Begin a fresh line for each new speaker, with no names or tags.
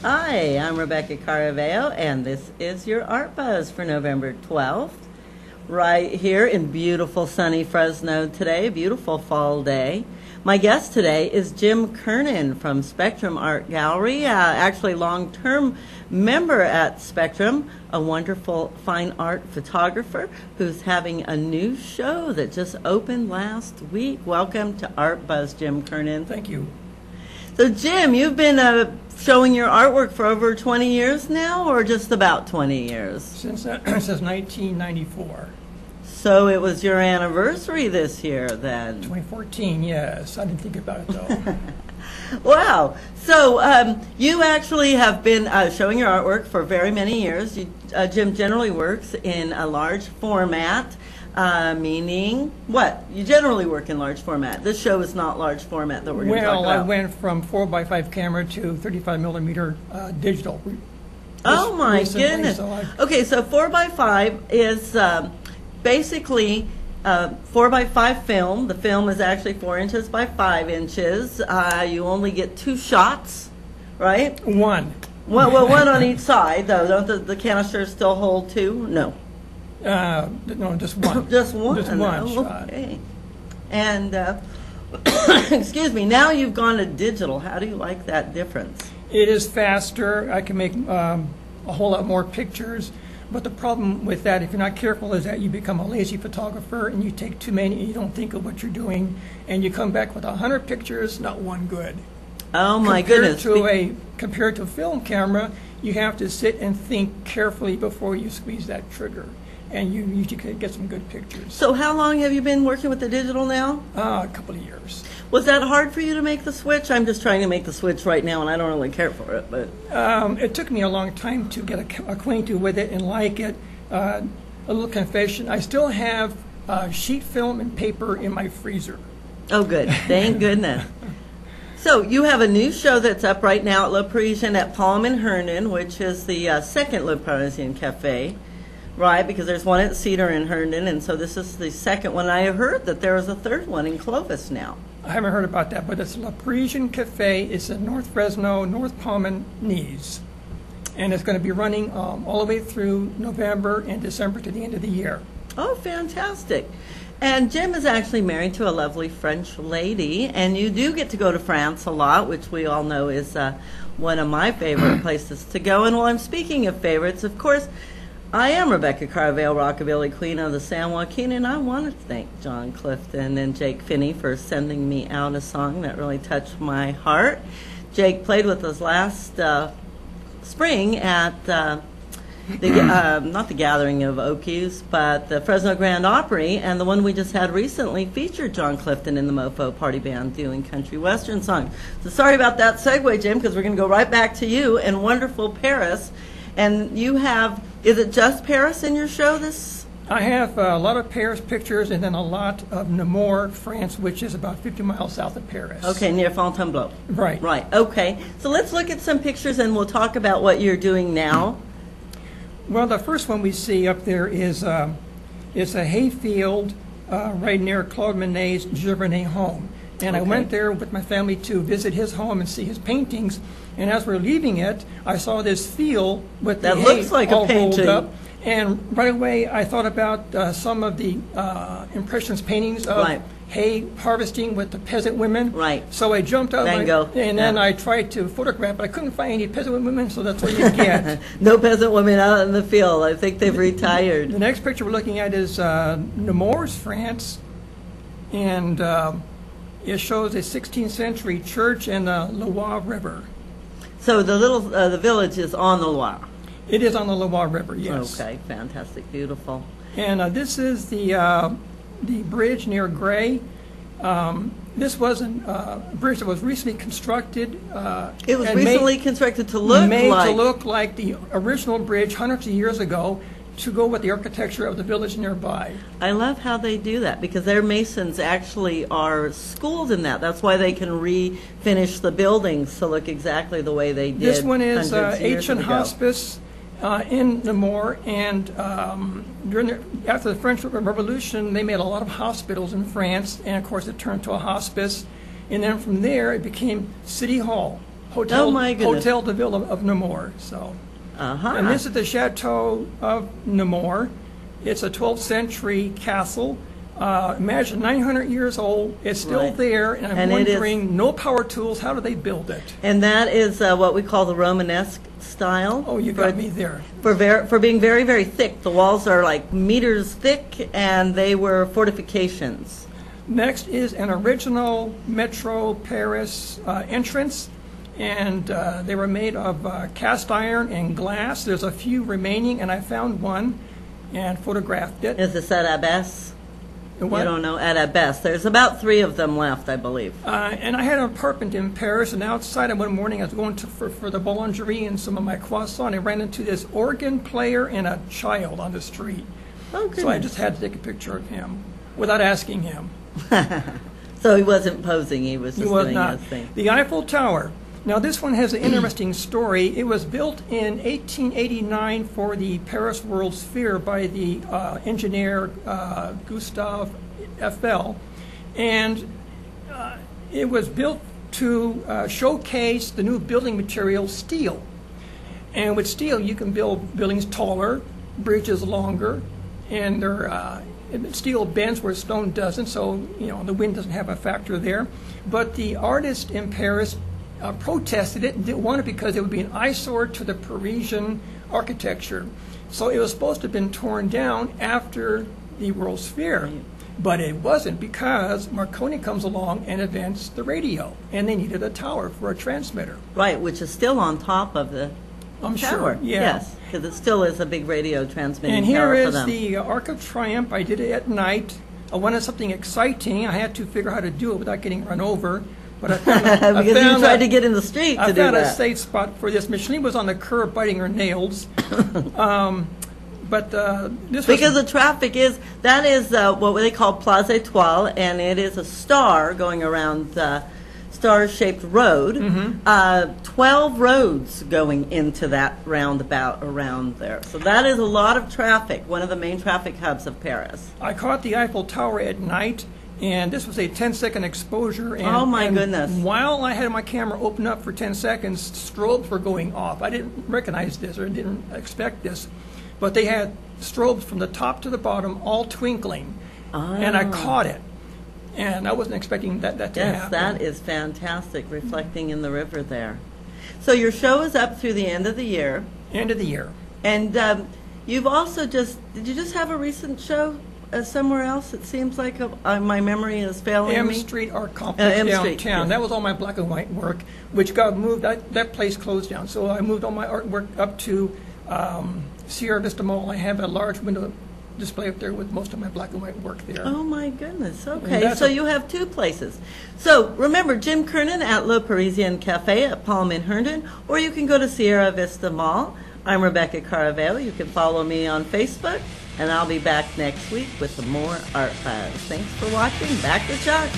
Hi, I'm Rebecca Caraveo, and this is your Art Buzz for November 12th, right here in beautiful sunny Fresno today, beautiful fall day. My guest today is Jim Kernan from Spectrum Art Gallery, actually long-term member at Spectrum, a wonderful fine art photographer who's having a new show that just opened last week. Welcome to Art Buzz, Jim Kernan.
Thank you.
So, Jim, you've been showing your artwork for over 20 years now, or just about 20 years?
Since 1994.
So it was your anniversary this year, then?
2014, yes. I didn't think about it, though.
Wow. So you actually have been showing your artwork for very many years. Jim generally works in a large format, meaning what? You generally work in large format. This show is not large format that we're going to talk about.
Well, I went from 4x5 camera to 35 millimeter digital.
Oh, my goodness. Okay, so 4x5 is basically 4x5 film. The film is actually 4 inches by 5 inches. You only get 2 shots, right?
One.
Well, one on each side, though. Don't the canisters still hold 2? No.
No, just one.
Just one?
Just one shot.
Okay. And, excuse me, now you've gone to digital. How do you like that difference?
It is faster. I can make a whole lot more pictures. But the problem with that, if you're not careful, is that you become a lazy photographer and you take too many and you don't think of what you're doing, and you come back with 100 pictures, not one good.
Oh, my goodness.
Compared to a film camera, you have to sit and think carefully before you squeeze that trigger, and you usually can get some good pictures.
So how long have you been working with the digital now?
A couple of years.
Was that hard for you to make the switch? I'm just trying to make the switch right now, and I don't really care for it. But
it took me a long time to get acquainted with it and like it. A little confession, I still have sheet film and paper in my freezer.
Oh, good. Thank goodness. So you have a new show that's up right now at Le Parisien at Palm and Herndon, which is the second Le Parisien Cafe, right? Because there's one at Cedar and Herndon, and so this is the second one. I heard that there was a third one in Clovis now.
I haven't heard about that, but it's Le Parisien Cafe. It's in North Fresno, North Palm and Nice. And it's going to be running all the way through November and December to the end of the year.
Oh, fantastic. And Jim is actually married to a lovely French lady, and you do get to go to France a lot, which we all know is one of my favorite places to go. And while I'm speaking of favorites, of course, I am Rebecca Caraveo, Rockabilly Queen of the San Joaquin, and I want to thank John Clifton and Jake Finney for sending me out a song that really touched my heart. Jake played with us last spring at not the Gathering of Okies, but the Fresno Grand Opry, and the one we just had recently featured John Clifton in the Mofo Party Band doing country western songs. So sorry about that segue, Jim, because we're going to go right back to you in wonderful Paris. And you have, is it just Paris in your show this?
I have a lot of Paris pictures and then a lot of Namur, France, which is about 50 miles south of Paris.
Okay, near Fontainebleau.
Right.
Right, okay. So let's look at some pictures and we'll talk about what you're doing now.
Well, the first one we see up there is it's a hayfield right near Claude Monet's Giverny home. And I went there with my family to visit his home and see his paintings. And as we're leaving it, I saw this field with the hay
looks like
all
a painting.
rolled up. And right away, I thought about some of the Impressionist paintings of hay harvesting with the peasant women.
Right.
So I jumped out and then I tried to photograph, but I couldn't find any peasant women, so that's what you get.
No peasant women out in the field. I think they've retired.
The next picture we're looking at is Nemours, France. And it shows a 16th century church and the Loire River.
So the village is on the Loire.
It is on the Loire River, yes.
Okay, fantastic, beautiful.
And this is the bridge near Gray. This was a bridge that was recently constructed.
It was recently constructed to look
like the original bridge hundreds of years ago, to go with the architecture of the village nearby.
I love how they do that because their masons actually are schooled in that. That's why they can refinish the buildings to look exactly the way they did.
This one is Ancient Hospice in Namur, and after the French Revolution, they made a lot of hospitals in France, and of course it turned to a hospice, and then from there it became City Hall. Hotel,
Oh, my goodness.
Hotel de Ville of Nemours. So,
Uh-huh.
and this is the Chateau of Nemours. It's a 12th century castle. Imagine 900 years old. It's still
Right.
there, and I'm
And it is-
wondering, no power tools. How do they build it?
And that is what we call the Romanesque style.
Oh, you got me there.
For being very, very thick. The walls are like meters thick, and they were fortifications.
Next is an original Metro Paris entrance, and they were made of cast iron and glass. There's a few remaining, and I found one and photographed it.
Is this at Abbess?
And what-
You don't know, at Abbess. There's about 3 of them left, I believe.
And I had an apartment in Paris, and outside one morning I was going for the boulangerie and some of my croissant. I ran into this organ player and a child on the street.
Oh, goodness.
So I just had to take a picture of him without asking him.
So he wasn't posing, he was
He
just
was
doing
not.
his thing.
The Eiffel Tower. Now, this one has an interesting story. It was built in 1889 for the Paris World's Fair by the engineer Gustave Eiffel. And it was built to showcase the new building material, steel. And with steel, you can build buildings taller, bridges longer, and they're steel bends where stone doesn't, so the wind doesn't have a factor there. But the artist in Paris protested it and didn't want it because it would be an eyesore to the Parisian architecture. So it was supposed to have been torn down after the World's Fair. But it wasn't, because Marconi comes along and invents the radio, and they needed a tower for a transmitter.
Right, which is still on top of the
I'm
tower.
sure, yeah.
Yes, because it still is a big radio transmitting
And
tower
here
for
is
them.
the Arc of Triumph. I did it at night. I wanted something exciting. I had to figure out how to do it without getting run over. But I found,
Because you tried to get in the street to
I
do
found a
that.
safe spot for this. Micheline was on the curb biting her nails. But this was...
Because the traffic is, that is what they call Place Étoile, and it is a star going around star-shaped road.
Mm-hmm.
12 roads going into that roundabout around there. So that is a lot of traffic, one of the main traffic hubs of Paris.
I caught the Eiffel Tower at night, and this was a 10-second exposure. And,
Oh, my
and
goodness.
While I had my camera open up for 10 seconds, strobes were going off. I didn't recognize this or didn't expect this, but they had strobes from the top to the bottom all twinkling, and I caught it. And I wasn't expecting that to
Yes,
happen.
that is fantastic, reflecting in the river there. So your show is up through the end of the year,
End of the year.
and you've also did you just have a recent show somewhere else? It seems like my memory is failing
M
me.
Street Art Complex
M
downtown.
Street, yes.
That was all my black and white work, which got moved. That place closed down, so I moved all my artwork up to Sierra Vista Mall. I have a large window display up there with most of my black and white work there.
Oh my goodness.
And
Okay,
that's
so
a-
you have 2 places. So remember, Jim Kernan at Le Parisien Cafe at Palm in Herndon, or you can go to Sierra Vista Mall. I'm Rebecca Caravelle. You can follow me on Facebook, and I'll be back next week with some more Art Buzz. Thanks for watching. Back to Chuck.